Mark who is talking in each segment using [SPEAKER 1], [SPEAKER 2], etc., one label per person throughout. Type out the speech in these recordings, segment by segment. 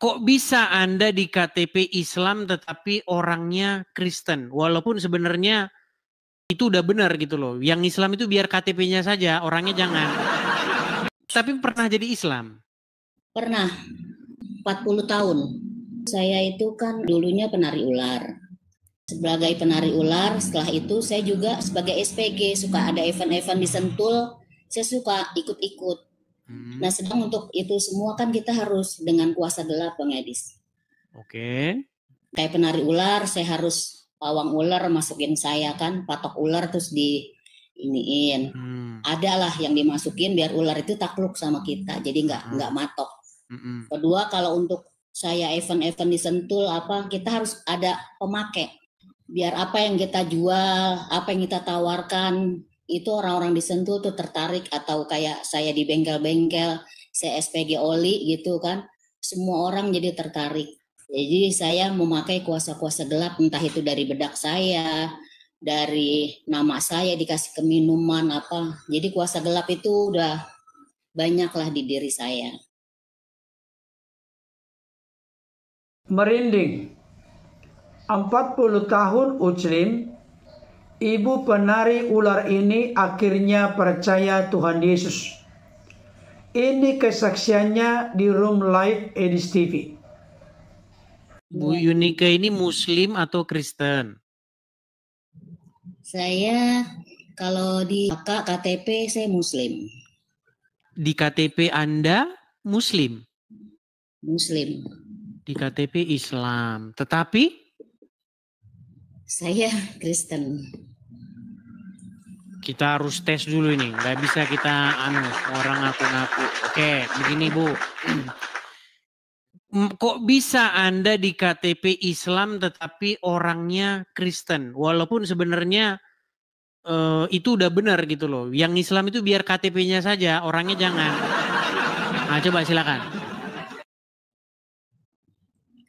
[SPEAKER 1] Kok bisa Anda di KTP Islam tetapi orangnya Kristen? Walaupun sebenarnya itu udah benar gitu loh. Yang Islam itu biar KTP-nya saja, orangnya jangan. Tapi pernah jadi Islam?
[SPEAKER 2] Pernah, 40 tahun. Saya itu kan dulunya penari ular. Sebagai penari ular, setelah itu saya juga sebagai SPG, suka ada event-event di Sentul, saya suka ikut-ikut. Nah, sedang untuk itu semua kan kita harus dengan kuasa gelap, Bang Edis.
[SPEAKER 1] Oke.
[SPEAKER 2] Kayak penari ular, saya harus pawang ular masukin saya kan, patok ular terus di iniin. Adalah yang dimasukin biar ular itu takluk sama kita, jadi nggak matok. Kedua, kalau untuk saya event-event di Sentul kita harus ada pemakai. Biar apa yang kita jual, apa yang kita tawarkan, itu orang-orang di Sentul tuh tertarik, atau kayak saya di bengkel-bengkel, saya SPG oli gitu kan, semua orang jadi tertarik. Jadi saya memakai kuasa-kuasa gelap, entah itu dari bedak saya, dari nama saya dikasih ke minuman apa. Jadi kuasa gelap itu udah banyaklah di diri saya.
[SPEAKER 3] Merinding. 40 tahun Muslim, ibu penari ular ini akhirnya percaya Tuhan Yesus. Ini kesaksiannya di Room Live Edis TV.
[SPEAKER 1] Bu Yunika ini Muslim atau Kristen?
[SPEAKER 2] Saya kalau di KTP saya Muslim.
[SPEAKER 1] Di KTP Anda Muslim?
[SPEAKER 2] Muslim.
[SPEAKER 1] Di KTP Islam. Tetapi?
[SPEAKER 2] Saya Kristen.
[SPEAKER 1] Kita harus tes dulu ini. Nggak bisa kita orang ngaku-ngaku. Oke, begini Bu. Kok bisa Anda di KTP Islam tetapi orangnya Kristen? Walaupun sebenarnya itu udah benar gitu loh. Yang Islam itu biar KTP-nya saja, orangnya jangan. Nah, coba silakan.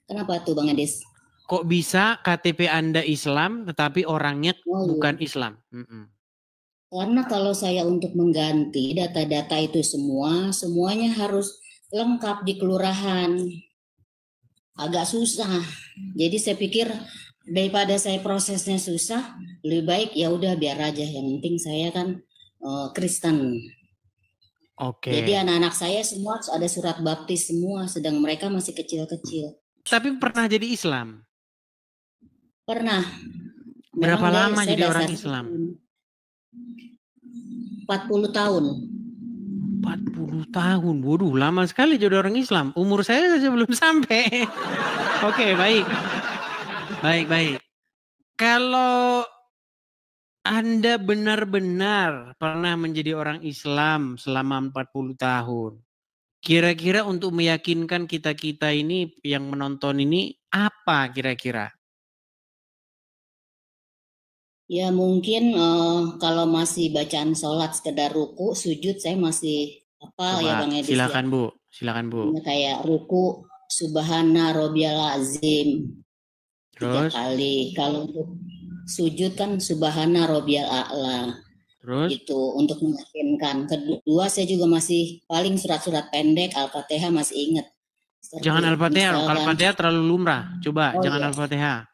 [SPEAKER 2] Kenapa tuh Bang Edis?
[SPEAKER 1] Kok bisa KTP Anda Islam tetapi orangnya bukan Islam?
[SPEAKER 2] Karena kalau saya untuk mengganti data-data itu semuanya harus lengkap di kelurahan. Agak susah. Jadi saya pikir daripada saya prosesnya susah, lebih baik ya udah biar aja. Yang penting saya kan Kristen.
[SPEAKER 1] Oke.
[SPEAKER 2] Jadi anak-anak saya semua ada surat baptis semua, sedang mereka masih kecil-kecil.
[SPEAKER 1] Tapi pernah jadi Islam?
[SPEAKER 2] Pernah.
[SPEAKER 1] Berapa lama jadi orang Islam?
[SPEAKER 2] 40 tahun.
[SPEAKER 1] 40 tahun. Waduh, lama sekali jadi orang Islam. Umur saya saja belum sampai. Oke, baik. Baik. Kalau Anda benar-benar pernah menjadi orang Islam selama 40 tahun. Kira-kira untuk meyakinkan kita-kita ini yang menonton ini apa kira-kira?
[SPEAKER 2] Ya mungkin kalau masih bacaan sholat sekedar ruku, sujud saya masih apa ya Bang Edis.
[SPEAKER 1] Silakan Bu, silakan Bu.
[SPEAKER 2] Kayak ruku subhana rabbiyal azim 3 kali. Kalau untuk sujud kan subhana rabbiyal a'la.
[SPEAKER 1] Terus?
[SPEAKER 2] Itu untuk meyakinkan. Kedua saya juga masih paling surat-surat pendek, Al-Fatihah masih ingat.
[SPEAKER 1] Jangan Al-Fatihah, Al-Fatihah terlalu lumrah. Coba jangan Al-Fatihah.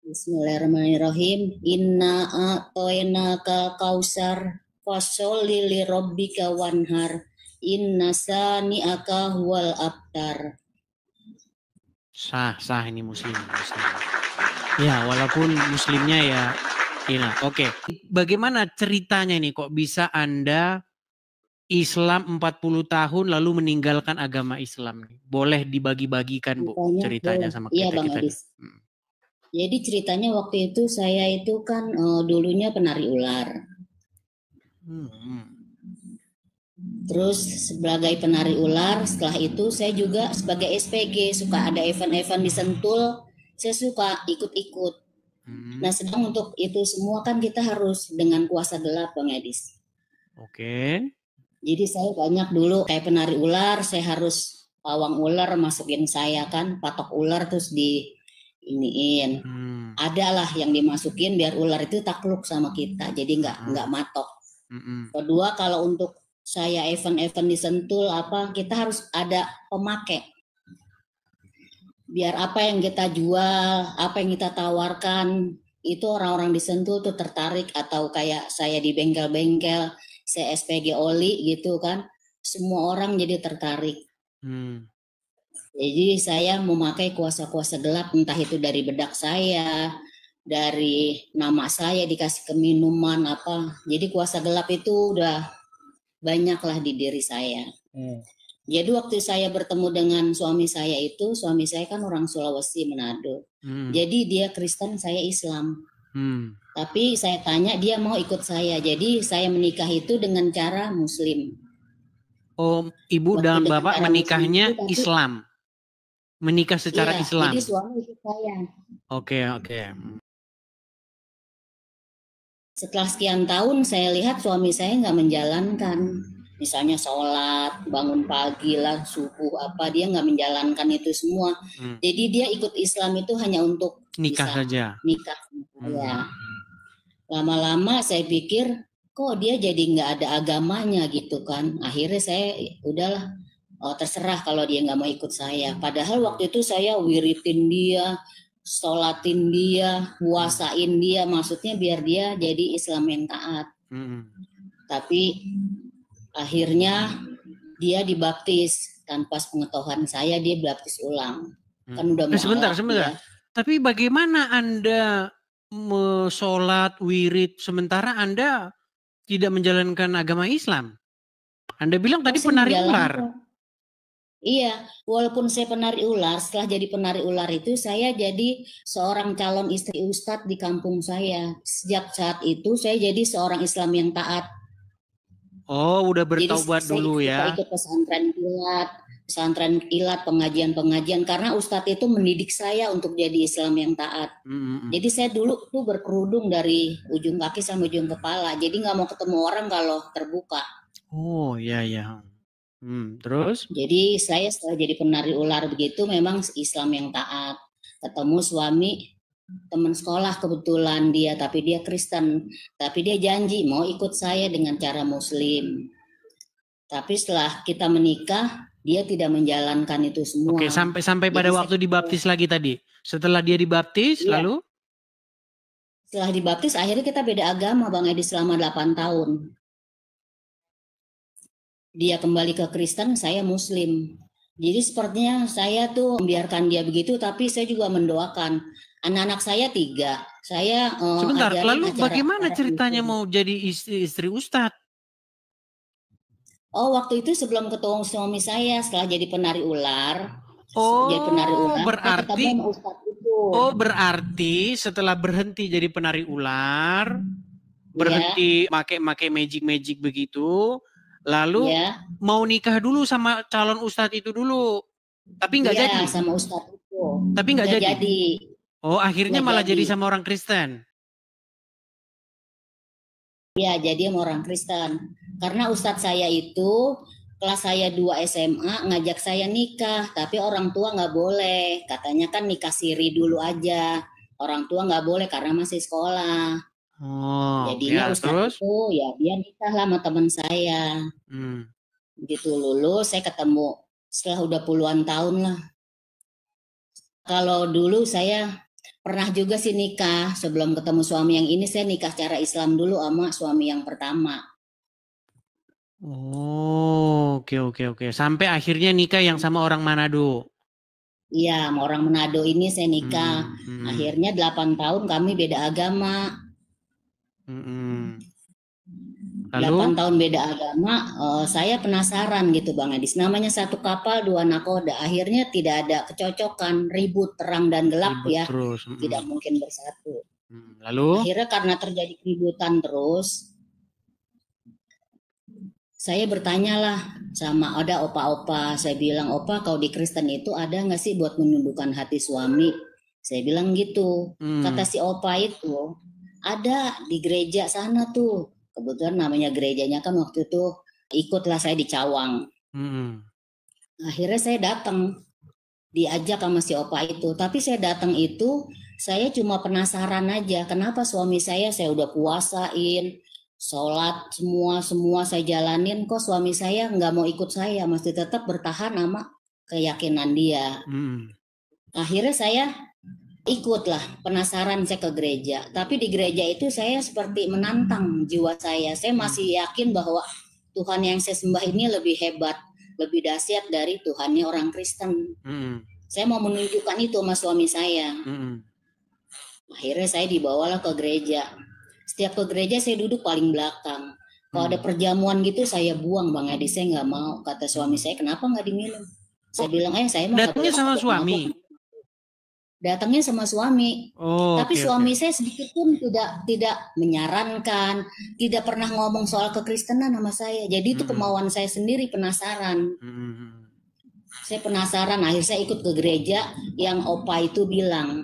[SPEAKER 2] Bismillahirrahmanirrahim. Inna a'toinaka kausar fasholli li rabbika wanhar. Inna sani'aka huwal abtar.
[SPEAKER 1] Sah ini muslim. Ya, walaupun muslimnya ya oke. Bagaimana ceritanya ini kok bisa Anda Islam 40 tahun lalu meninggalkan agama Islam? Boleh dibagi-bagikan Bu ceritanya sama kita.
[SPEAKER 2] Iya Bang Edis. Jadi ceritanya waktu itu saya itu kan dulunya penari ular. Terus sebagai penari ular, setelah itu saya juga sebagai SPG, suka ada event-event di Sentul, saya suka ikut-ikut. Nah sedang untuk itu semua kan kita harus dengan kuasa gelap Bang Edis.
[SPEAKER 1] Oke.
[SPEAKER 2] Jadi saya banyak dulu kayak penari ular, saya harus pawang ular masukin saya kan, patok ular terus di iniin. Adalah yang dimasukin biar ular itu takluk sama kita, jadi nggak matok. Kedua, kalau untuk saya event-event di Sentul kita harus ada pemakai. biar apa yang kita jual, apa yang kita tawarkan, itu orang-orang di Sentul tuh tertarik, atau kayak saya di bengkel-bengkel, saya SPG oli gitu kan, semua orang jadi tertarik. Jadi saya memakai kuasa-kuasa gelap, entah itu dari bedak saya, dari nama saya dikasih ke minuman apa. Jadi kuasa gelap itu udah banyak lah di diri saya. Jadi waktu saya bertemu dengan suami saya kan orang Sulawesi Manado. Jadi dia Kristen, saya Islam. Tapi saya tanya, dia mau ikut saya. Jadi saya menikah itu dengan cara Muslim.
[SPEAKER 1] Oh, ibu dan bapak menikahnya itu, Islam? Menikah secara Islam?
[SPEAKER 2] Jadi suami ikut saya.
[SPEAKER 1] Oke.
[SPEAKER 2] Setelah sekian tahun saya lihat suami saya nggak menjalankan. Misalnya sholat, bangun pagi lah, subuh apa, dia nggak menjalankan itu semua. Jadi dia ikut Islam itu hanya untuk
[SPEAKER 1] nikah saja.
[SPEAKER 2] Nikah. Ya. Lama-lama saya pikir, kok dia jadi nggak ada agamanya gitu kan. Akhirnya saya udahlah, terserah kalau dia nggak mau ikut saya. Padahal waktu itu saya wiritin dia, sholatin dia, puasain dia, maksudnya biar dia jadi Islam yang taat. Tapi akhirnya dia dibaptis tanpa pengetahuan saya, dia baptis ulang. Kan udah mau
[SPEAKER 1] sebentar. Ya. Tapi bagaimana Anda sholat, wirid, sementara Anda tidak menjalankan agama Islam? Anda bilang tadi penari ular.
[SPEAKER 2] Iya, walaupun saya penari ular, setelah jadi penari ular itu saya jadi seorang calon istri ustadz di kampung saya. Sejak saat itu saya jadi seorang Islam yang taat.
[SPEAKER 1] Oh, udah bertaubat dulu ya?
[SPEAKER 2] Saya ikut pesantren kilat, pengajian-pengajian, karena ustadz itu mendidik saya untuk jadi Islam yang taat. Jadi saya dulu tuh berkerudung dari ujung kaki sampai ujung kepala, jadi nggak mau ketemu orang kalau terbuka.
[SPEAKER 1] Oh iya. Terus?
[SPEAKER 2] Jadi saya setelah jadi penari ular begitu memang Islam yang taat. Ketemu suami teman sekolah kebetulan dia, tapi dia Kristen, tapi dia janji mau ikut saya dengan cara Muslim. Tapi setelah kita menikah, dia tidak menjalankan itu semua.
[SPEAKER 1] Oke, sampai pada waktu dibaptis lagi tadi. Setelah dia dibaptis, lalu?
[SPEAKER 2] Setelah dibaptis, akhirnya kita beda agama, Bang Edi, selama 8 tahun. Dia kembali ke Kristen, saya Muslim. Jadi sepertinya saya tuh membiarkan dia begitu, tapi saya juga mendoakan. Anak-anak saya 3. Saya
[SPEAKER 1] sebentar, lalu bagaimana ceritanya mau jadi istri Ustadz?
[SPEAKER 2] Oh, waktu itu sebelum ketemu suami saya, setelah jadi penari ular.
[SPEAKER 1] Berarti berarti setelah berhenti jadi penari ular, berhenti pakai magic begitu, lalu mau nikah dulu sama calon ustadz itu dulu, tapi nggak jadi.
[SPEAKER 2] Sama ustadz itu.
[SPEAKER 1] Tapi nggak jadi. Oh, akhirnya malah jadi sama orang Kristen.
[SPEAKER 2] Iya, jadi sama orang Kristen. Karena ustadz saya itu kelas saya 2 SMA ngajak saya nikah, tapi orang tua nggak boleh. Katanya kan nikah siri dulu aja. Orang tua nggak boleh karena masih sekolah. Jadinya ustadz itu ya dia nikah lah sama teman saya. Begitu lulus saya ketemu setelah udah puluhan tahun lah. Kalau dulu saya pernah juga sih nikah sebelum ketemu suami yang ini, saya nikah cara Islam dulu sama suami yang pertama.
[SPEAKER 1] Oh, oke. Sampai akhirnya nikah yang sama orang Manado.
[SPEAKER 2] Iya, sama orang Manado ini saya nikah. Akhirnya 8 tahun kami beda agama. 8 tahun beda agama, saya penasaran gitu Bang Edis. Namanya satu kapal 2 nakoda. Akhirnya tidak ada kecocokan, ribut terang dan gelap ya.
[SPEAKER 1] Terus.
[SPEAKER 2] Tidak mungkin bersatu.
[SPEAKER 1] Lalu?
[SPEAKER 2] Akhirnya karena terjadi keributan terus, saya bertanyalah sama ada opa-opa. Saya bilang, opa kalau di Kristen itu ada nggak sih buat menundukkan hati suami? Saya bilang gitu. Kata si opa itu, ada di gereja sana tuh. Kebetulan namanya gerejanya kan waktu itu ikutlah saya di Cawang. Akhirnya saya datang, diajak sama si opa itu. Tapi saya datang itu, saya cuma penasaran aja. Kenapa suami saya udah puasain, sholat semua saya jalanin, kok suami saya nggak mau ikut saya, masih tetap bertahan sama keyakinan dia. Akhirnya saya ikutlah, penasaran saya ke gereja. Tapi di gereja itu saya seperti menantang jiwa saya. Saya masih yakin bahwa Tuhan yang saya sembah ini lebih hebat, lebih dahsyat dari Tuhannya orang Kristen. Saya mau menunjukkan itu sama suami saya. Akhirnya saya dibawalah ke gereja. Setiap ke gereja saya duduk paling belakang. Kalau ada perjamuan gitu saya buang, Bang Edi, saya nggak mau. Kata suami saya, kenapa nggak diminum? Saya bilang, saya mau.
[SPEAKER 1] Datangnya sama suami?
[SPEAKER 2] Datangnya sama suami. Tapi suami saya sedikit pun tidak menyarankan, tidak pernah ngomong soal kekristenan sama saya. Jadi itu kemauan saya sendiri, penasaran. Saya penasaran, akhirnya saya ikut ke gereja yang opa itu bilang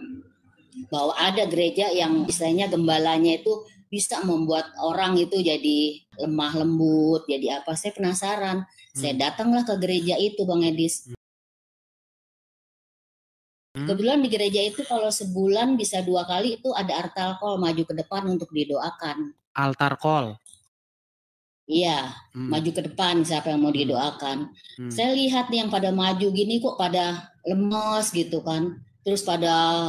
[SPEAKER 2] bahwa ada gereja yang istilahnya gembalanya itu bisa membuat orang itu jadi lemah lembut, jadi apa. Saya penasaran. Saya datanglah ke gereja itu, Bang Edis. Kebetulan di gereja itu kalau sebulan bisa 2 kali itu ada altar call maju ke depan untuk didoakan.
[SPEAKER 1] Altar call?
[SPEAKER 2] Iya, maju ke depan siapa yang mau didoakan. Saya lihat nih yang pada maju gini kok pada lemes gitu kan. Terus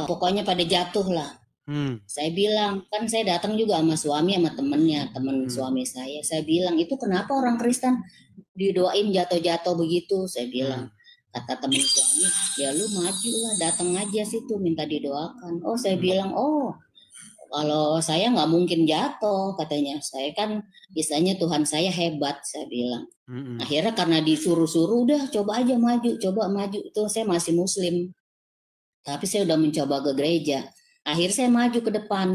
[SPEAKER 2] pokoknya pada jatuh lah. Saya bilang, kan saya datang juga sama suami sama temen suami saya. Saya bilang, itu kenapa orang Kristen didoain jatuh-jatuh begitu? Saya bilang, kata temen suami, ya lu maju lah, datang aja situ minta didoakan. Oh, saya bilang, kalau saya nggak mungkin jatuh, katanya. Saya kan istilahnya Tuhan saya hebat, saya bilang. Akhirnya karena disuruh-suruh, udah coba aja maju, coba maju. Itu saya masih Muslim. Tapi saya udah mencoba ke gereja. Akhirnya saya maju ke depan.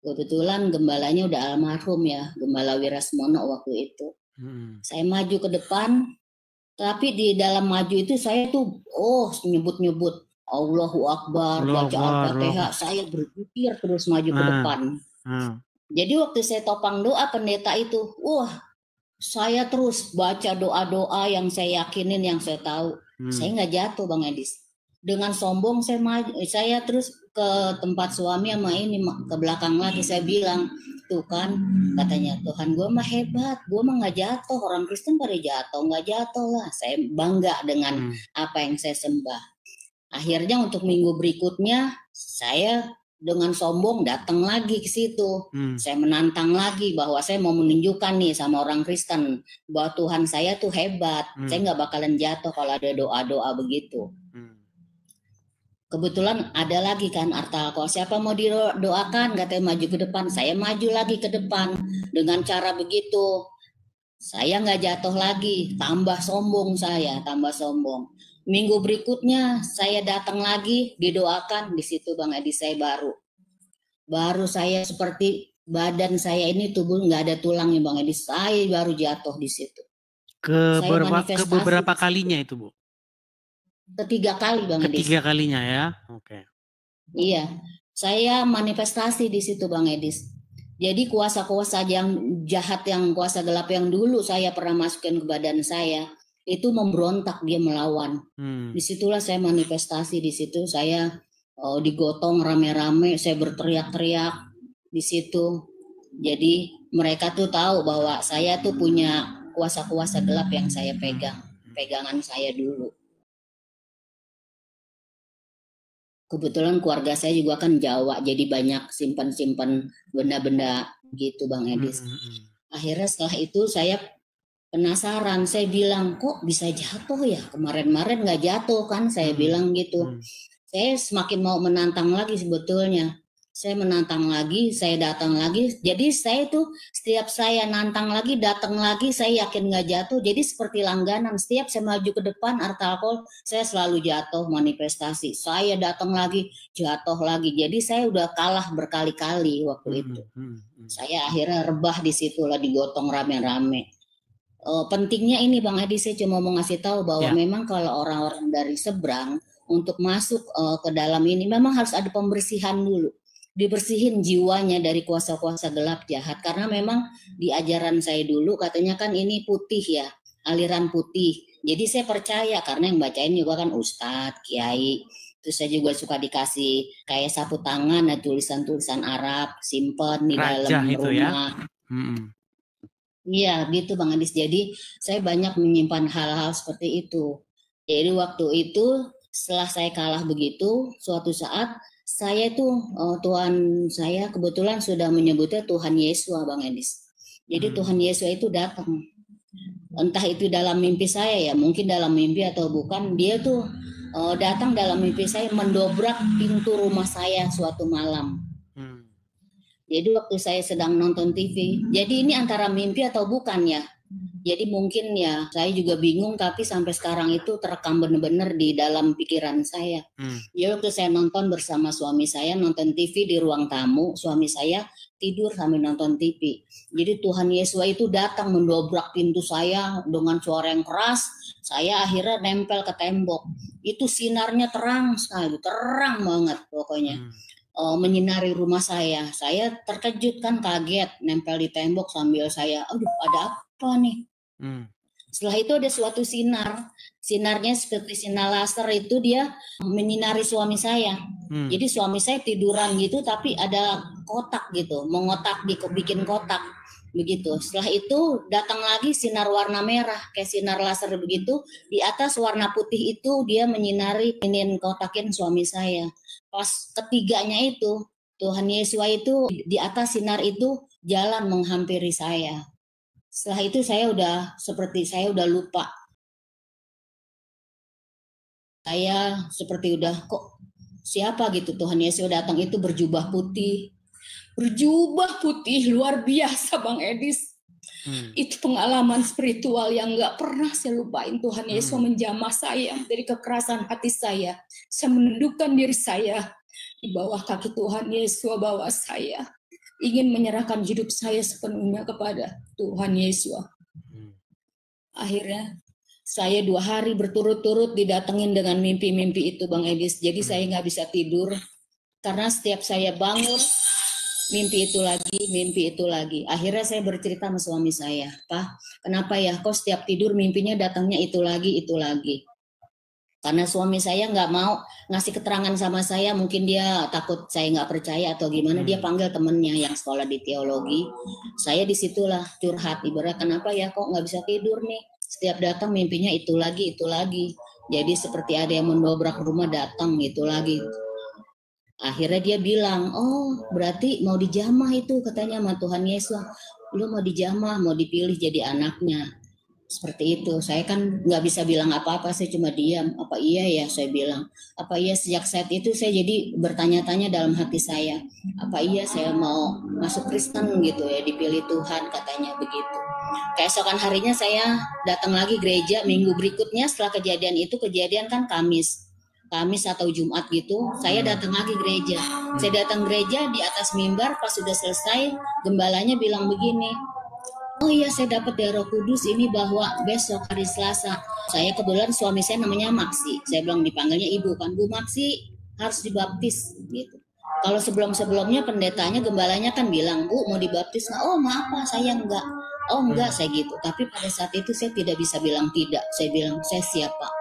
[SPEAKER 2] Kebetulan gembalanya udah almarhum ya, Gembala Wirasmono waktu itu. Saya maju ke depan, tapi di dalam maju itu saya tuh nyebut-nyebut Allahu Akbar, baca Al-Fatihah, saya berpikir terus maju ke depan. Jadi waktu saya topang doa pendeta itu, saya terus baca doa-doa yang saya yakinin, yang saya tahu. Saya nggak jatuh, Bang Edis. Dengan sombong saya maju, saya terus ke tempat suami sama ini ke belakang lagi. Saya bilang, tuh kan, katanya Tuhan gue mah hebat, gue mah nggak jatuh. Orang Kristen pada jatuh, nggak jatuh lah. Saya bangga dengan apa yang saya sembah. Akhirnya untuk minggu berikutnya saya dengan sombong datang lagi ke situ. Saya menantang lagi bahwa saya mau menunjukkan nih sama orang Kristen bahwa Tuhan saya tuh hebat. Saya nggak bakalan jatuh kalau ada doa-doa begitu. Kebetulan ada lagi kan altar call, siapa mau didoakan, katanya maju ke depan. Saya maju lagi ke depan dengan cara begitu. Saya nggak jatuh lagi, tambah sombong saya, tambah sombong. Minggu berikutnya saya datang lagi didoakan, di situ Bang Edi saya baru saya seperti badan saya ini tubuh nggak ada tulangnya Bang Edi, saya baru jatuh di situ.
[SPEAKER 1] Ke beberapa kalinya itu Bu?
[SPEAKER 2] Ketiga kali Bang Edis.
[SPEAKER 1] Ketiga kalinya ya, oke.
[SPEAKER 2] Iya, saya manifestasi di situ Bang Edis. Jadi kuasa-kuasa yang jahat, yang kuasa gelap yang dulu saya pernah masukin ke badan saya, itu memberontak, dia melawan. Disitulah saya manifestasi, di situ saya digotong rame-rame, saya berteriak-teriak di situ. Jadi mereka tuh tahu bahwa saya tuh punya kuasa-kuasa gelap yang saya pegangan saya dulu. Kebetulan keluarga saya juga kan Jawa, jadi banyak simpan-simpan benda-benda gitu Bang Edis. Akhirnya setelah itu saya penasaran, saya bilang kok bisa jatuh ya, kemarin-kemarin nggak jatuh kan, saya bilang gitu. Saya semakin mau menantang lagi sebetulnya. Saya menantang lagi, saya datang lagi. Jadi saya tuh setiap saya nantang lagi, datang lagi, saya yakin nggak jatuh. Jadi seperti langganan, setiap saya maju ke depan altar call, saya selalu jatuh manifestasi. Saya datang lagi, jatuh lagi. Jadi saya udah kalah berkali-kali waktu itu. Saya akhirnya rebah di situ lah, digotong rame-rame. Pentingnya ini Bang Adi, saya cuma mau ngasih tahu bahwa memang kalau orang-orang dari seberang untuk masuk ke dalam ini memang harus ada pembersihan dulu. Dibersihin jiwanya dari kuasa-kuasa gelap jahat, karena memang di ajaran saya dulu katanya kan ini putih ya, aliran putih. Jadi saya percaya karena yang bacain juga kan ustadz, kiai. Terus saya juga suka dikasih kayak sapu tangan, ada tulisan-tulisan Arab, simpen di dalam rumah. Iya gitu Bang Adis. Jadi saya banyak menyimpan hal-hal seperti itu. Jadi waktu itu Setelah saya kalah begitu, suatu saat saya itu Tuhan saya kebetulan sudah menyebutnya Tuhan Yesus, Bang Edis. Jadi Tuhan Yesus itu datang. Entah itu dalam mimpi saya ya, mungkin dalam mimpi atau bukan, dia tuh datang dalam mimpi saya, mendobrak pintu rumah saya suatu malam. Jadi waktu saya sedang nonton TV, jadi ini antara mimpi atau bukan ya. Jadi mungkin ya saya juga bingung, tapi sampai sekarang itu terekam benar-benar di dalam pikiran saya. Jadi waktu saya nonton bersama suami saya, nonton TV di ruang tamu, suami saya tidur sambil nonton TV. Jadi Tuhan Yesus itu datang mendobrak pintu saya dengan suara yang keras. Saya akhirnya nempel ke tembok. Itu sinarnya terang sekali, terang banget pokoknya. Menyinari rumah saya. Saya terkejut kan, kaget, nempel di tembok sambil saya, aduh ada apa nih? Setelah itu ada suatu sinar. Sinarnya seperti sinar laser, itu dia menyinari suami saya. Jadi suami saya tiduran gitu, tapi ada kotak gitu, mengotak, bikin kotak begitu. Setelah itu datang lagi sinar warna merah, kayak sinar laser begitu. Di atas warna putih itu dia menyinari, ingin kotakin suami saya. Pas ketiganya itu, Tuhan Yesus itu di atas sinar itu jalan menghampiri saya. Setelah itu saya udah lupa. Saya seperti udah kok siapa gitu. Tuhan Yesus datang itu berjubah putih. Berjubah putih luar biasa Bang Edis. Itu pengalaman spiritual yang gak pernah saya lupain. Tuhan Yesus menjamah saya dari kekerasan hati saya. Saya menundukkan diri saya di bawah kaki Tuhan Yesus, bawa saya ingin menyerahkan hidup saya sepenuhnya kepada Tuhan Yesus. Akhirnya saya 2 hari berturut-turut didatengin dengan mimpi-mimpi itu Bang Edis. Jadi saya nggak bisa tidur karena setiap saya bangun mimpi itu lagi. Akhirnya saya bercerita sama suami saya, Pak, kenapa ya kok setiap tidur mimpinya datangnya itu lagi. Karena suami saya nggak mau ngasih keterangan sama saya, mungkin dia takut saya nggak percaya atau gimana. Dia panggil temennya yang sekolah di teologi. Saya disitulah curhat, ibarat kenapa ya kok nggak bisa tidur nih. Setiap datang mimpinya itu lagi. Jadi seperti ada yang mendobrak rumah, datang itu lagi. Akhirnya dia bilang, oh berarti mau dijamah itu, katanya sama Tuhan Yesus. Lu mau dijamah, mau dipilih jadi anaknya. Seperti itu. Saya kan nggak bisa bilang apa-apa, saya cuma diam. Apa iya ya, saya bilang. Apa iya, sejak saat itu saya jadi bertanya-tanya dalam hati saya. Apa iya saya mau masuk Kristen gitu ya, dipilih Tuhan, katanya begitu. Keesokan harinya saya datang lagi gereja minggu berikutnya setelah kejadian itu. Kejadian kan Kamis atau Jumat gitu, saya datang lagi gereja. Saya datang gereja di atas mimbar, pas sudah selesai, gembalanya bilang begini, oh iya saya dapat dari Roh Kudus ini bahwa besok hari Selasa, saya kebetulan suami saya namanya Maksi, saya bilang dipanggilnya ibu kan, Bu Maksi harus dibaptis gitu. Kalau sebelum-sebelumnya pendetanya, gembalanya kan bilang, Bu mau dibaptis? Oh maaf Pak, saya enggak. Oh enggak, saya gitu. Tapi pada saat itu saya tidak bisa bilang tidak. Saya bilang saya siap Pak.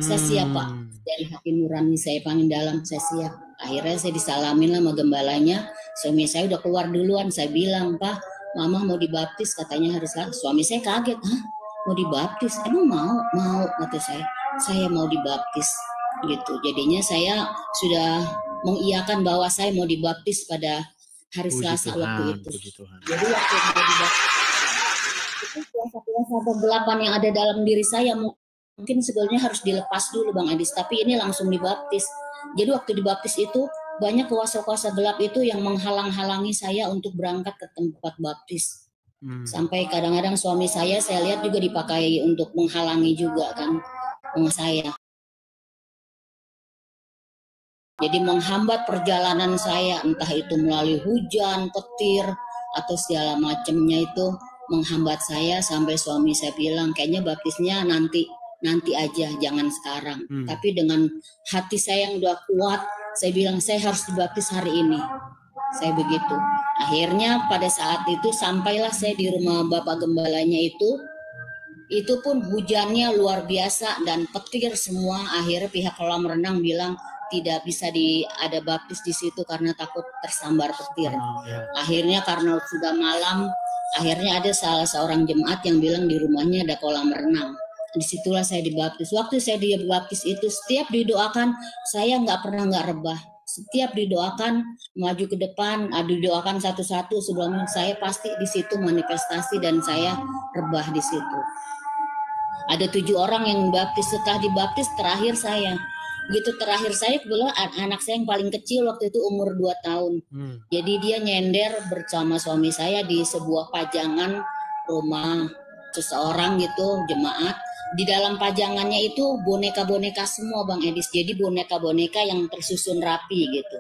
[SPEAKER 2] Saya siap Pak. Dari hati nurani saya paling dalam, saya siap. Akhirnya saya disalamin lah sama gembalanya. Suami saya udah keluar duluan. Saya bilang, Pak, Mama mau dibaptis, katanya harus. Suami saya kaget, hah? Mau dibaptis? Emang mau, kata saya. Saya mau dibaptis, gitu. Jadinya saya sudah mengiyakan bahwa saya mau dibaptis pada hari Selasa waktu itu. Jadi waktu mau dibaptis itu kuasa-kuasa kegelapan yang ada dalam diri saya mungkin sebelumnya harus dilepas dulu Bang Adis, tapi ini langsung dibaptis. Jadi waktu dibaptis itu banyak kuasa-kuasa gelap itu yang menghalang-halangi saya untuk berangkat ke tempat baptis. Sampai kadang-kadang suami saya lihat juga dipakai untuk menghalangi juga kan saya. Jadi menghambat perjalanan saya, entah itu melalui hujan, petir, atau segala macamnya itu menghambat saya sampai suami saya bilang kayaknya baptisnya nanti aja, jangan sekarang. Tapi dengan hati saya yang udah kuat, saya bilang saya harus dibaptis hari ini. Saya begitu. Akhirnya pada saat itu sampailah saya di rumah Bapak Gembalanya itu pun hujannya luar biasa dan petir semua. Akhirnya pihak kolam renang bilang tidak bisa ada baptis di situ karena takut tersambar petir. Akhirnya karena sudah malam, akhirnya ada salah seorang jemaat yang bilang di rumahnya ada kolam renang. disitulah saya dibaptis. Waktu saya dibaptis itu setiap didoakan saya nggak pernah nggak rebah. Setiap didoakan maju ke depan, didoakan satu-satu sebelumnya saya pasti di situ manifestasi dan saya rebah di situ. Ada 7 orang yang baptis, setelah dibaptis terakhir saya. Begitu terakhir saya kebetulan anak saya yang paling kecil waktu itu umur 2 tahun. Jadi dia nyender bersama suami saya di sebuah pajangan rumah seseorang gitu, jemaat. Di dalam pajangannya itu boneka-boneka semua Bang Edis. Jadi boneka-boneka yang tersusun rapi gitu.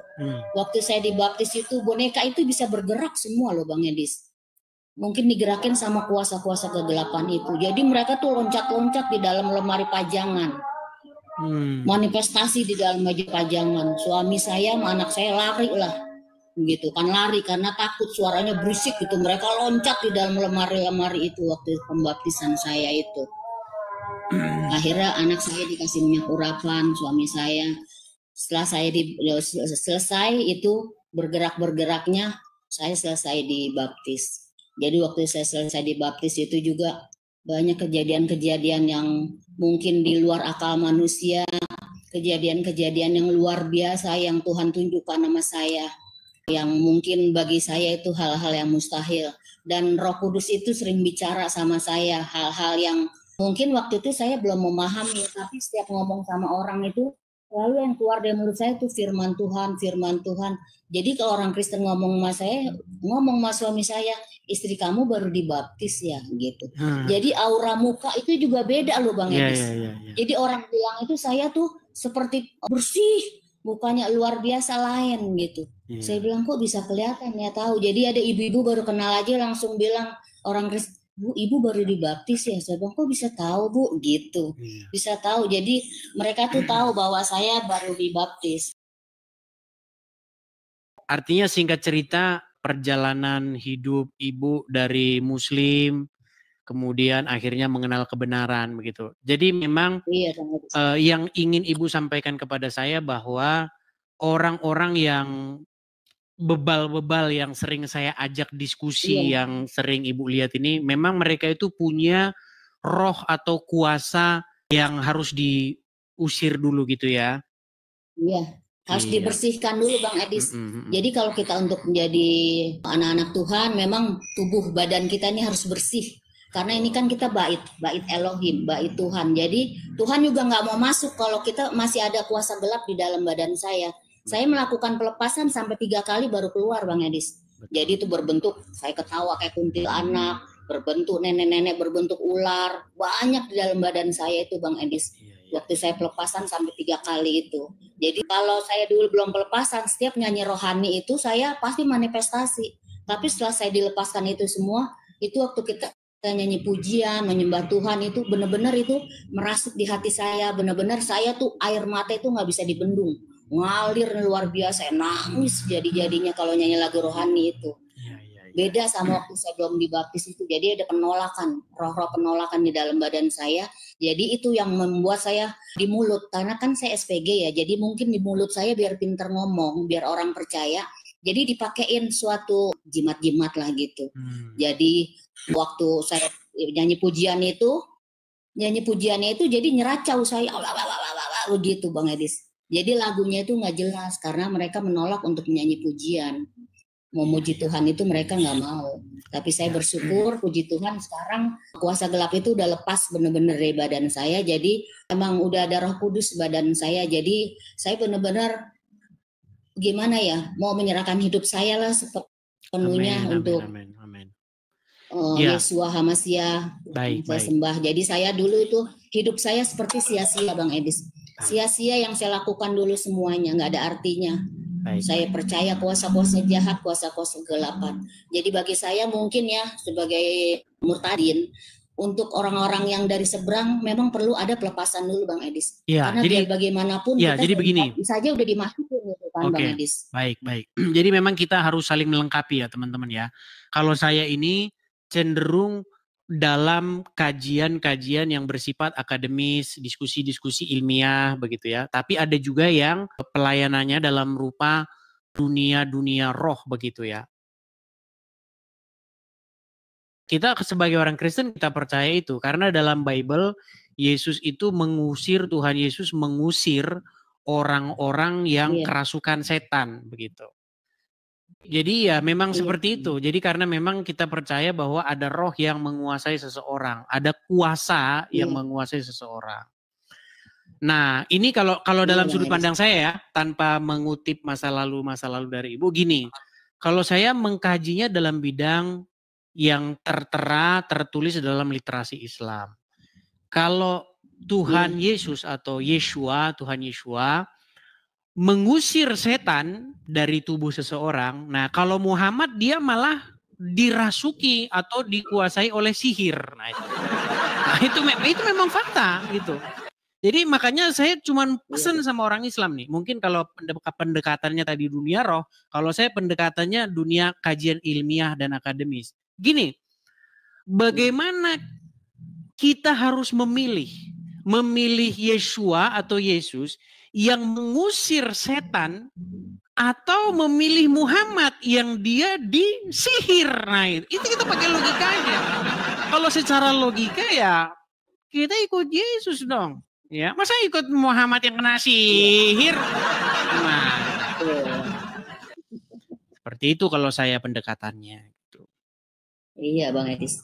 [SPEAKER 2] Waktu saya dibaptis itu boneka itu bisa bergerak semua loh Bang Edis. Mungkin digerakin sama kuasa-kuasa kegelapan itu. Jadi mereka tuh loncat-loncat di dalam lemari pajangan. Manifestasi di dalam baju pajangan. Suami saya sama anak saya lari lah. Gitu kan, lari karena takut suaranya berisik gitu. Mereka loncat di dalam lemari-lemari itu waktu pembaptisan saya itu. Akhirnya anak saya dikasih minyak urapan, suami saya. Setelah saya selesai itu bergerak-bergeraknya, saya selesai dibaptis. Jadi waktu saya selesai dibaptis itu juga banyak kejadian-kejadian yang mungkin di luar akal manusia, kejadian-kejadian yang luar biasa yang Tuhan tunjukkan sama saya, yang mungkin bagi saya itu hal-hal yang mustahil. Dan Roh Kudus itu sering bicara sama saya hal-hal yang mungkin waktu itu saya belum memahami, tapi setiap ngomong sama orang itu lalu yang keluar dari mulut saya itu firman Tuhan, firman Tuhan. Jadi kalau orang Kristen ngomong sama saya, ngomong sama suami saya, istri kamu baru dibaptis ya gitu. Jadi aura muka itu juga beda loh Bang Edis. Jadi orang bilang itu saya tuh seperti bersih, mukanya luar biasa lain gitu. Saya bilang kok bisa kelihatan ya, tahu. Jadi ada ibu-ibu baru kenal aja langsung bilang orang Kristen, Bu, ibu baru dibaptis ya. Saya bilang kok bisa tahu Bu gitu. Bisa tahu. Jadi mereka tuh tahu bahwa saya baru dibaptis.
[SPEAKER 1] Artinya singkat cerita perjalanan hidup ibu dari Muslim kemudian akhirnya mengenal kebenaran begitu. Jadi memang yang ingin ibu sampaikan kepada saya bahwa orang-orang yang bebal-bebal yang sering saya ajak diskusi, yang sering ibu lihat ini, memang mereka itu punya roh atau kuasa yang harus diusir dulu gitu ya.
[SPEAKER 2] Iya, harus dibersihkan dulu Bang Edis. Jadi kalau kita untuk menjadi anak-anak Tuhan, memang tubuh badan kita ini harus bersih. Karena ini kan kita bait Elohim, bait Tuhan. Jadi Tuhan juga nggak mau masuk kalau kita masih ada kuasa gelap di dalam badan saya. Saya melakukan pelepasan sampai 3 kali baru keluar Bang Edis. Jadi itu berbentuk, saya ketawa kayak kuntilanak, berbentuk nenek-nenek, berbentuk ular, banyak di dalam badan saya itu Bang Edis. Waktu saya pelepasan sampai 3 kali itu. Jadi kalau saya dulu belum pelepasan, setiap nyanyi rohani itu saya pasti manifestasi. Tapi setelah saya dilepaskan itu semua, itu waktu kita nyanyi pujian, menyembah Tuhan itu benar-benar itu merasuk di hati saya. Benar-benar saya tuh air mata itu nggak bisa dibendung. Ngalir luar biasa, nangis jadi-jadinya kalau nyanyi lagu rohani itu. Beda sama waktu saya belum dibaptis itu. Jadi ada penolakan, roh-roh penolakan di dalam badan saya. Jadi itu yang membuat saya di mulut, karena kan saya SPG ya. Jadi mungkin di mulut saya biar pinter ngomong, biar orang percaya. Jadi dipakein suatu jimat-jimat lah gitu. Jadi waktu saya nyanyi pujiannya itu jadi nyeracau saya begitu Bang Edis. Jadi lagunya itu nggak jelas karena mereka menolak untuk menyanyi pujian. Memuji Tuhan itu mereka nggak mau. Tapi saya bersyukur puji Tuhan sekarang kuasa gelap itu udah lepas benar-benar dari badan saya. Jadi emang udah ada Roh Kudus badan saya. Jadi saya benar-benar gimana ya, mau menyerahkan hidup saya lah sepenuhnya untuk Yesua Hamasya saya sembah. Jadi saya dulu itu hidup saya seperti sia-sia Bang Edis. Sia-sia yang saya lakukan dulu semuanya, nggak ada artinya. Saya percaya kuasa-kuasa jahat, kuasa-kuasa kegelapan. Jadi bagi saya mungkin ya sebagai murtadin, untuk orang-orang yang dari seberang memang perlu ada pelepasan dulu Bang Edis. Karena biar bagaimanapun kita
[SPEAKER 1] jadi begini
[SPEAKER 2] saja udah dimasukin gitu kan Bang Edis.
[SPEAKER 1] Baik. Jadi memang kita harus saling melengkapi ya teman-teman ya. Kalau saya ini cenderung dalam kajian-kajian yang bersifat akademis, diskusi-diskusi ilmiah begitu ya. Tapi ada juga yang pelayanannya dalam rupa dunia-dunia roh begitu ya. Kita sebagai orang Kristen kita percaya itu karena dalam Bible Tuhan Yesus mengusir orang-orang yang kerasukan setan begitu. Jadi ya memang seperti itu. Jadi karena memang kita percaya bahwa ada roh yang menguasai seseorang, ada kuasa yang menguasai seseorang. Nah, ini kalau dalam sudut pandang saya ya, tanpa mengutip masa lalu dari Ibu, gini. Kalau saya mengkajinya dalam bidang yang tertulis dalam literasi Islam. Kalau Tuhan Yesus atau Tuhan Yeshua mengusir setan dari tubuh seseorang. Nah, kalau Muhammad dia malah dirasuki atau dikuasai oleh sihir. Nah, itu memang fakta gitu. Jadi makanya saya cuma pesan sama orang Islam nih. Mungkin kalau pendekatannya tadi dunia roh, kalau saya pendekatannya dunia kajian ilmiah dan akademis. Gini, bagaimana kita harus memilih Yeshua atau Yesus yang mengusir setan atau memilih Muhammad yang dia disihir. Nah, itu kita pakai logikanya. Kalau secara logika ya kita ikut Yesus dong. Ya, masa ikut Muhammad yang kena sihir? Nah, seperti itu kalau saya pendekatannya.
[SPEAKER 2] Iya Bang Edis.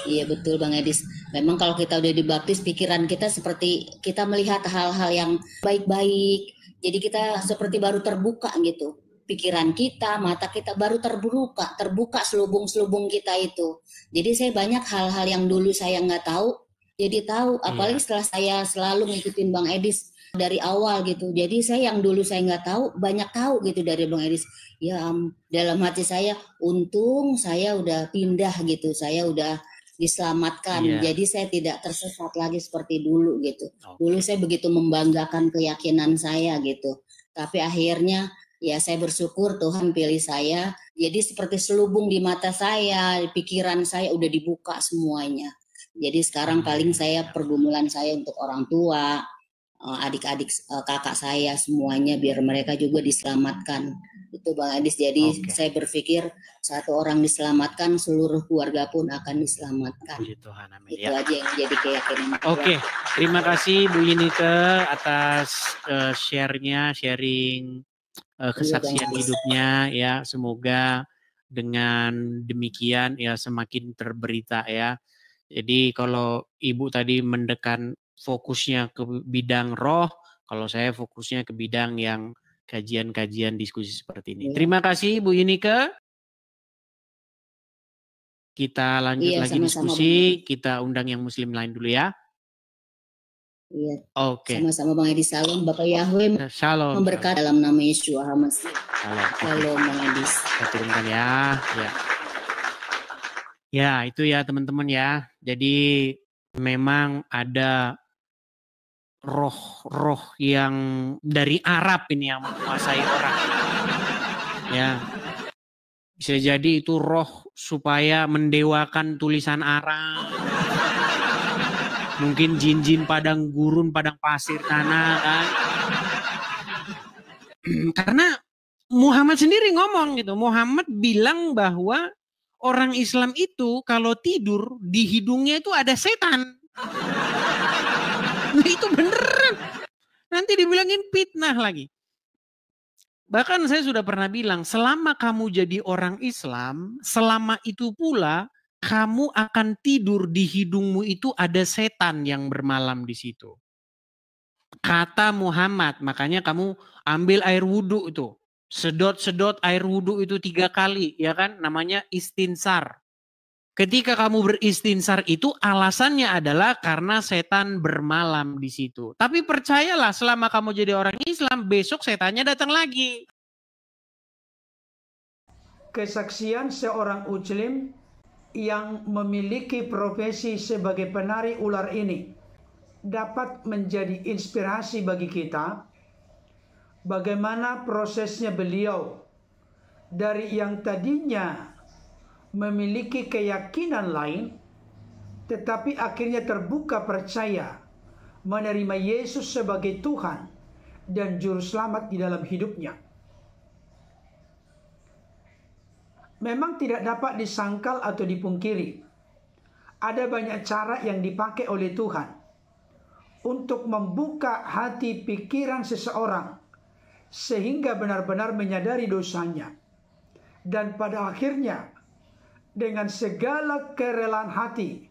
[SPEAKER 2] Iya betul Bang Edis. Memang kalau kita udah dibaptis, pikiran kita seperti kita melihat hal-hal yang baik-baik. Jadi kita seperti baru terbuka gitu. Pikiran kita, mata kita baru terbuka selubung-selubung kita itu. Jadi saya banyak hal-hal yang dulu saya nggak tahu, jadi tahu. Apalagi setelah saya selalu ngikutin Bang Edis dari awal gitu. Jadi saya yang dulu saya nggak tahu, banyak tahu gitu dari Bang Edis. Ya dalam hati saya, untung saya udah pindah gitu. Saya udah diselamatkan. Jadi saya tidak tersesat lagi seperti dulu gitu. Dulu saya begitu membanggakan keyakinan saya gitu. Tapi akhirnya ya saya bersyukur Tuhan pilih saya. Jadi seperti selubung di mata saya, pikiran saya udah dibuka semuanya. Jadi sekarang paling saya pergumulan saya untuk orang tua, adik-adik, kakak saya semuanya biar mereka juga diselamatkan. Itu Bang Edis. Jadi saya berpikir satu orang diselamatkan, seluruh keluarga pun akan diselamatkan.
[SPEAKER 1] Puji Tuhan, amin.
[SPEAKER 2] Itu aja yang jadi keyakinan.
[SPEAKER 1] Terima kasih Bu Yunike atas sharing kesaksian hidupnya ya. Semoga dengan demikian ya semakin terberita ya. Jadi kalau Ibu tadi mendekan fokusnya ke bidang roh, kalau saya fokusnya ke bidang yang kajian-kajian diskusi seperti ini. Terima kasih Bu Yunike. Kita lanjut lagi diskusi, kita undang yang muslim lain dulu ya.
[SPEAKER 2] Iya. Sama-sama Bang Edis. Salam Bapak Yahweh.
[SPEAKER 1] Shalom.
[SPEAKER 2] Memberkati dalam nama Yeshua HaMashiach.
[SPEAKER 1] Shalom
[SPEAKER 2] Bang Edis.
[SPEAKER 1] Kita turunkan ya. Ya, itu ya teman-teman ya. Jadi memang ada roh-roh yang dari Arab ini yang menguasai orang. Ya. Bisa jadi itu roh supaya mendewakan tulisan Arab. Mungkin jin-jin padang gurun, padang pasir tanah kan. Karena Muhammad sendiri ngomong gitu. Muhammad bilang bahwa orang Islam itu kalau tidur di hidungnya itu ada setan. Nah, itu beneran. Nanti dibilangin fitnah lagi. Bahkan saya sudah pernah bilang, selama kamu jadi orang Islam, selama itu pula kamu akan tidur di hidungmu itu ada setan yang bermalam di situ. Kata Muhammad, makanya kamu ambil air wudhu itu. Sedot-sedot air wudhu itu 3 kali, ya kan? Namanya istinsar. Ketika kamu beristinsar itu alasannya adalah karena setan bermalam di situ. Tapi percayalah selama kamu jadi orang Islam, besok setannya datang lagi.
[SPEAKER 3] Kesaksian seorang Muslim yang memiliki profesi sebagai penari ular ini dapat menjadi inspirasi bagi kita bagaimana prosesnya beliau dari yang tadinya memiliki keyakinan lain tetapi akhirnya terbuka percaya menerima Yesus sebagai Tuhan dan juru selamat di dalam hidupnya. Memang tidak dapat disangkal atau dipungkiri. Ada banyak cara yang dipakai oleh Tuhan untuk membuka hati pikiran seseorang sehingga benar-benar menyadari dosanya. Dan pada akhirnya dengan segala kerelaan hati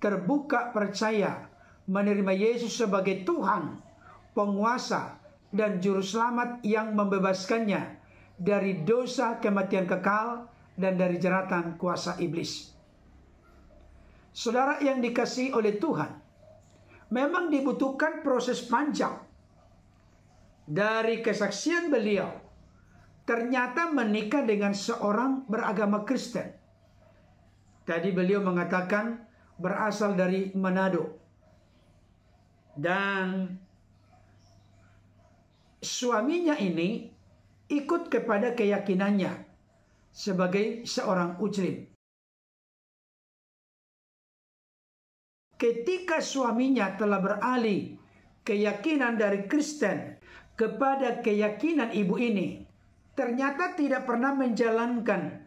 [SPEAKER 3] terbuka percaya menerima Yesus sebagai Tuhan, penguasa dan juru selamat yang membebaskannya dari dosa, kematian kekal, dan dari jeratan kuasa iblis. Saudara yang dikasihi oleh Tuhan, memang dibutuhkan proses panjang. Dari kesaksian beliau, ternyata menikah dengan seorang beragama Kristen. Tadi beliau mengatakan berasal dari Manado. Dan suaminya ini ikut kepada keyakinannya sebagai seorang Muslim. Ketika suaminya telah beralih keyakinan dari Kristen kepada keyakinan ibu ini, ternyata tidak pernah menjalankan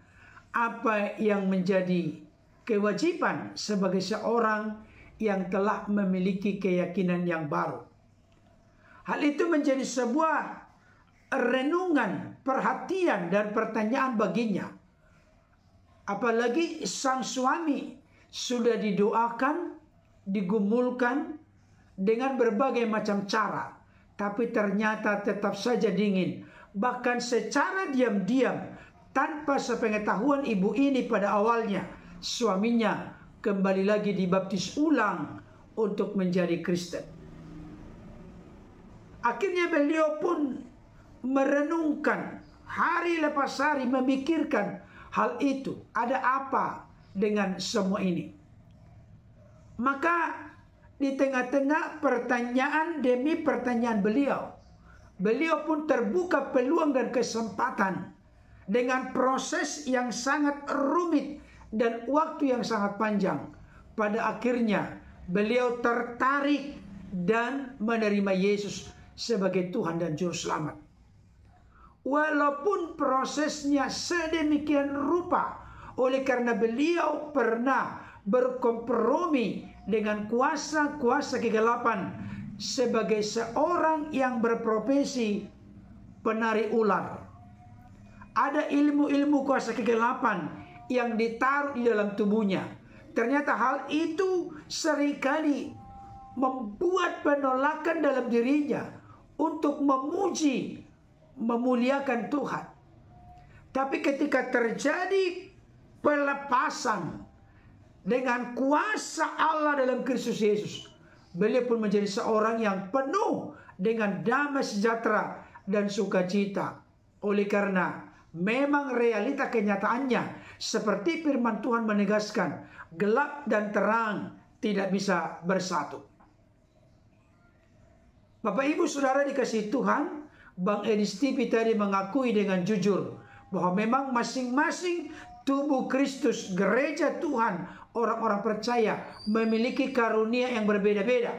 [SPEAKER 3] apa yang menjadi kewajiban sebagai seorang yang telah memiliki keyakinan yang baru. Hal itu menjadi sebuah renungan, perhatian, dan pertanyaan baginya. Apalagi sang suami sudah didoakan, digumulkan dengan berbagai macam cara, tapi ternyata tetap saja dingin. Bahkan secara diam-diam, tanpa sepengetahuan ibu ini pada awalnya, suaminya kembali lagi dibaptis ulang untuk menjadi Kristen. Akhirnya beliau pun merenungkan hari lepas hari, memikirkan hal itu. Ada apa dengan semua ini? Maka di tengah-tengah pertanyaan demi pertanyaan beliau pun terbuka peluang dan kesempatan dengan proses yang sangat rumit dan waktu yang sangat panjang. Pada akhirnya beliau tertarik dan menerima Yesus sebagai Tuhan dan Juru Selamat. Walaupun prosesnya sedemikian rupa, oleh karena beliau pernah berkompromi dengan kuasa-kuasa kegelapan sebagai seorang yang berprofesi penari ular. Ada ilmu-ilmu kuasa kegelapan yang ditaruh di dalam tubuhnya. Ternyata hal itu seringkali membuat penolakan dalam dirinya untuk memuji, memuliakan Tuhan. Tapi ketika terjadi pelepasan dengan kuasa Allah dalam Kristus Yesus, beliau pun menjadi seorang yang penuh dengan damai sejahtera dan sukacita. Oleh karena memang realita kenyataannya seperti firman Tuhan menegaskan, gelap dan terang tidak bisa bersatu. Bapak Ibu Saudara dikasihi Tuhan, Bang Edis TV tadi mengakui dengan jujur bahwa memang masing-masing tubuh Kristus, gereja Tuhan, orang-orang percaya memiliki karunia yang berbeda-beda.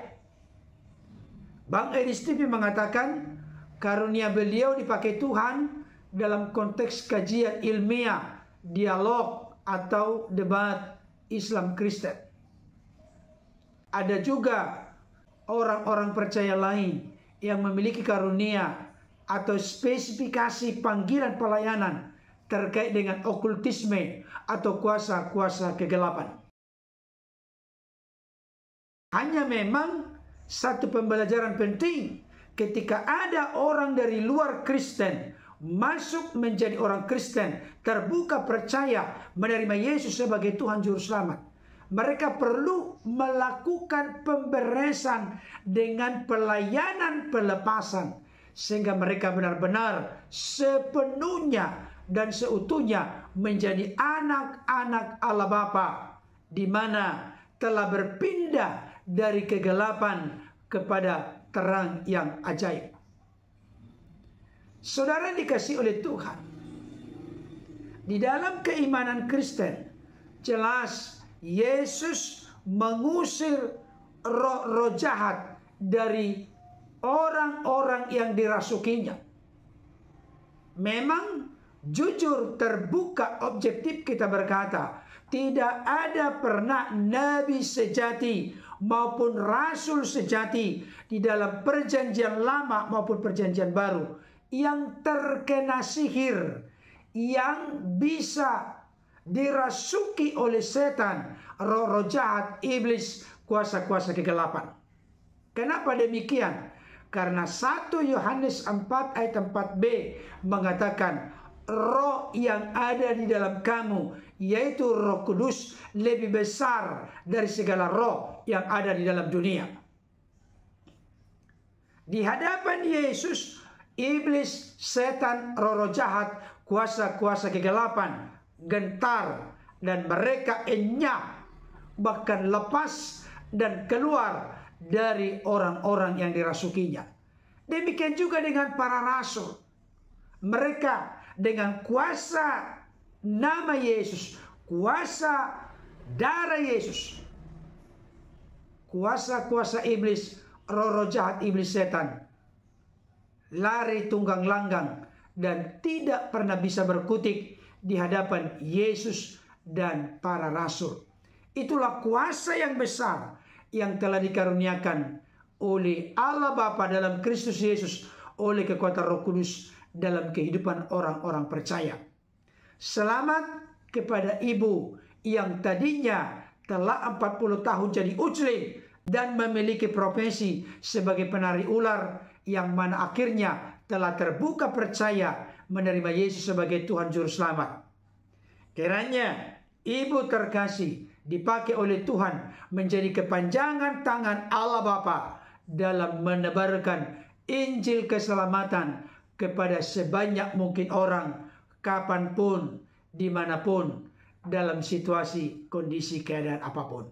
[SPEAKER 3] Bang Edis TV mengatakan karunia beliau dipakai Tuhan dalam konteks kajian ilmiah, dialog atau debat Islam Kristen. Ada juga orang-orang percaya lain yang memiliki karunia atau spesifikasi panggilan pelayanan terkait dengan okultisme atau kuasa-kuasa kegelapan. Hanya memang satu pembelajaran penting, ketika ada orang dari luar Kristen masuk menjadi orang Kristen, terbuka percaya menerima Yesus sebagai Tuhan Juru Selamat, mereka perlu melakukan pemberesan dengan pelayanan pelepasan, sehingga mereka benar-benar sepenuhnya dan seutuhnya menjadi anak-anak Allah Bapa, di mana telah berpindah dari kegelapan kepada terang yang ajaib. Saudara dikasihi oleh Tuhan, di dalam keimanan Kristen jelas Yesus mengusir roh-roh jahat dari orang-orang yang dirasukinya. Memang jujur, terbuka, objektif kita berkata, tidak ada pernah nabi sejati, maupun rasul sejati di dalam perjanjian lama maupun perjanjian baru yang terkena sihir, yang bisa dirasuki oleh setan, roh-roh jahat, iblis, kuasa-kuasa kegelapan. Kenapa demikian? Karena 1 Yohanes 4 ayat 4b mengatakan, roh yang ada di dalam kamu, yaitu Roh Kudus, lebih besar dari segala roh yang ada di dalam dunia. Di hadapan Yesus, iblis, setan, roh-roh jahat, kuasa-kuasa kegelapan gentar, dan mereka enyah, bahkan lepas dan keluar dari orang-orang yang dirasukinya. Demikian juga dengan para rasul. Mereka dengan kuasa nama Yesus, kuasa darah Yesus, kuasa-kuasa iblis, roh-roh jahat, iblis, setan, lari tunggang langgang dan tidak pernah bisa berkutik di hadapan Yesus dan para rasul. Itulah kuasa yang besar yang telah dikaruniakan oleh Allah Bapa dalam Kristus Yesus oleh kekuatan Roh Kudus dalam kehidupan orang-orang percaya. Selamat kepada ibu yang tadinya telah 40 tahun jadi uclin dan memiliki profesi sebagai penari ular, yang mana akhirnya telah terbuka percaya menerima Yesus sebagai Tuhan Juru Selamat. Kiranya ibu terkasih dipakai oleh Tuhan menjadi kepanjangan tangan Allah Bapa dalam menebarkan Injil keselamatan kepada sebanyak mungkin orang, kapanpun, dimanapun, dalam situasi, kondisi, keadaan apapun.